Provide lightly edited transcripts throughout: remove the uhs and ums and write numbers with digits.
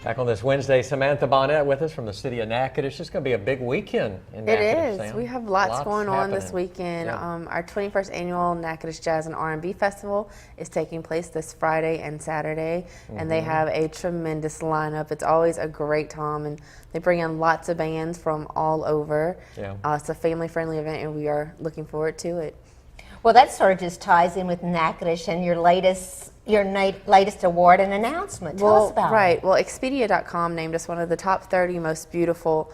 Back on this Wednesday, Samantha Bonnette with us from the city of Natchitoches. It's going to be a big weekend in Natchitoches. It is. We have lots going on this weekend. Yeah. Our 21st annual Natchitoches Jazz and R&B Festival is taking place this Friday and Saturday, and they have a tremendous lineup. It's always a great time, and they bring in lots of bands from all over. Yeah. It's a family-friendly event, and we are looking forward to it. Well, that sort of just ties in with Natchitoches and your latest award and announcement. Tell us about it. Well, Expedia.com named us one of the top 30 most beautiful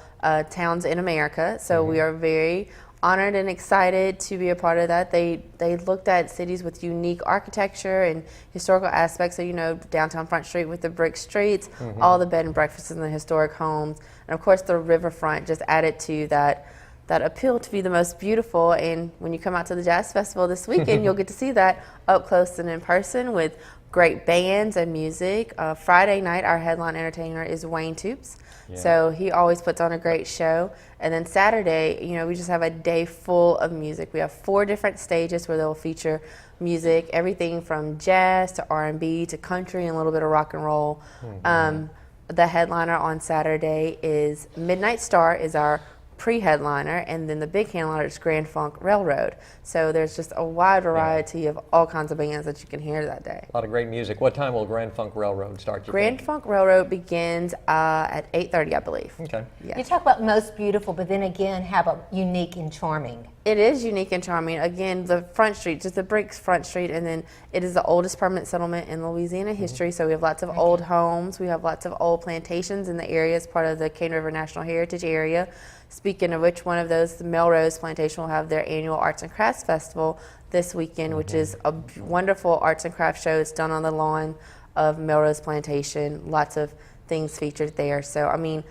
towns in America. So we are very honored and excited to be a part of that. They looked at cities with unique architecture and historical aspects. So, you know, downtown Front Street with the brick streets, all the bed and breakfasts in the historic homes, and of course the riverfront just added to that appeal to be the most beautiful. And when you come out to the Jazz Festival this weekend, you'll get to see that up close and in person with great bands and music. Friday night, our headline entertainer is Wayne Toops. Yeah. So he always puts on a great show. And then Saturday, you know, we just have a day full of music. We have 4 different stages where they'll feature music, everything from jazz to R&B to country and a little bit of rock and roll. The headliner on Saturday is Midnight Star, is our pre-headliner, and then the big headliner is Grand Funk Railroad. So there's just a wide variety of all kinds of bands that you can hear that day. A lot of great music. What time will Grand Funk Railroad start? Grand Funk Railroad begins at 8:30, I believe. Okay. Yeah. You talk about most beautiful, but then again, how about unique and charming? It is unique and charming. Again, the Front Street, just the bricks Front Street, and then it is the oldest permanent settlement in Louisiana history. So we have lots of old homes. We have lots of old plantations in the area as part of the Cane River National Heritage Area. Speaking of which, one of those, the Melrose Plantation, will have their annual Arts and Crafts Festival this weekend, which is a wonderful arts and crafts show. It's done on the lawn of Melrose Plantation. Lots of things featured there. So, I mean,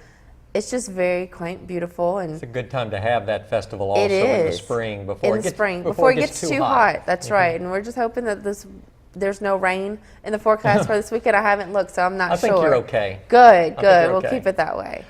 it's just very quaint, beautiful, and it's a good time to have that festival also in the spring before it gets too hot. That's right. And we're just hoping that there's no rain in the forecast for this weekend. I haven't looked, so I'm not sure. I think you're okay. Good. Okay. We'll keep it that way.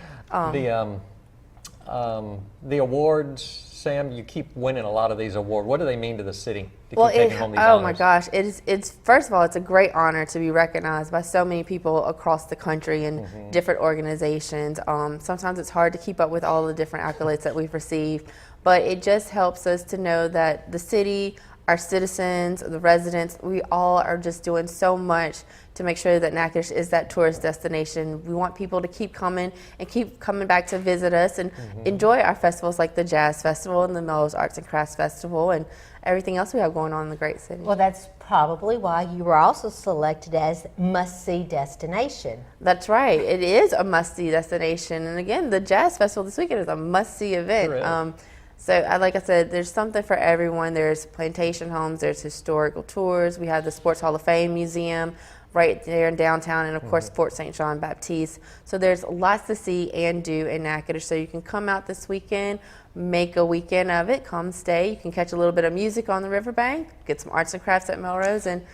The awards, Sam, you keep winning a lot of these awards. What do they mean to the city to Well, keep taking home these oh honors? my gosh, it's first of all, it's a great honor to be recognized by so many people across the country and different organizations. Sometimes it's hard to keep up with all the different accolades that we've received, but it just helps us to know that the city, our citizens, the residents, we all are just doing so much to make sure that Natchitoches is that tourist destination. We want people to keep coming and keep coming back to visit us and enjoy our festivals like the Jazz Festival and the Melrose Arts and Crafts Festival and everything else we have going on in the great city. Well, that's probably why you were also selected as must-see destination. That's right. It is a must-see destination. And again, the Jazz Festival this weekend is a must-see event. Sure. So, like I said, there's something for everyone. There's plantation homes, there's historical tours. We have the Sports Hall of Fame Museum right there in downtown, and of course Fort St. John Baptiste. So there's lots to see and do in Natchitoches. So you can come out this weekend, make a weekend of it, come stay. You can catch a little bit of music on the riverbank, get some arts and crafts at Melrose, and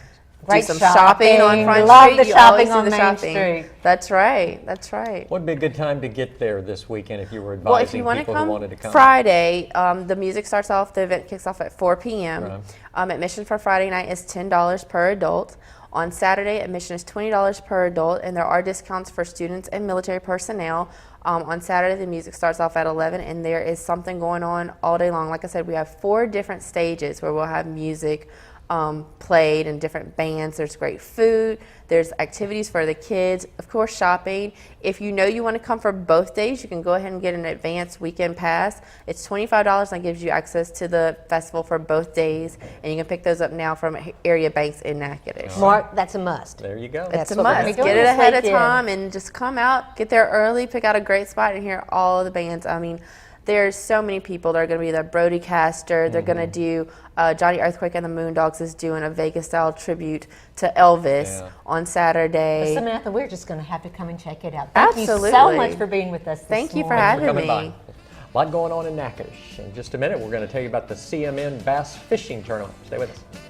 Great do some shopping on Front Love Street. the shopping on Main Street. That's right. That's right. What'd be a good time to get there this weekend if you were Well, if advising you want to people who come wanted to come? Friday, the music starts off, the event kicks off at 4 p.m. Right. Admission for Friday night is $10 per adult. On Saturday, admission is $20 per adult, and there are discounts for students and military personnel. On Saturday, the music starts off at 11, and there is something going on all day long. Like I said, we have 4 different stages where we'll have music played and different bands. There's great food. There's activities for the kids. Of course, shopping. If you know you want to come for both days, you can go ahead and get an advanced weekend pass. It's $25 and that gives you access to the festival for both days. And you can pick those up now from area banks in Natchitoches. Mark, that's a must. There you go. It's a what we're must. gonna be doing Get it this ahead of weekend. time and just come out, get there early, pick out a great spot and hear all the bands. I mean, there's so many people. They're going to be there. Brody Caster. They're going to do Johnny Earthquake and the Moondogs is doing a Vegas-style tribute to Elvis on Saturday. Well, Samantha, we're just going to have to come and check it out. Absolutely. Thank you so much for being with us this Thank you for morning. having Coming by. me. A lot going on in Natchitoches. In just a minute, we're going to tell you about the CMN Bass Fishing Tournament. Stay with us.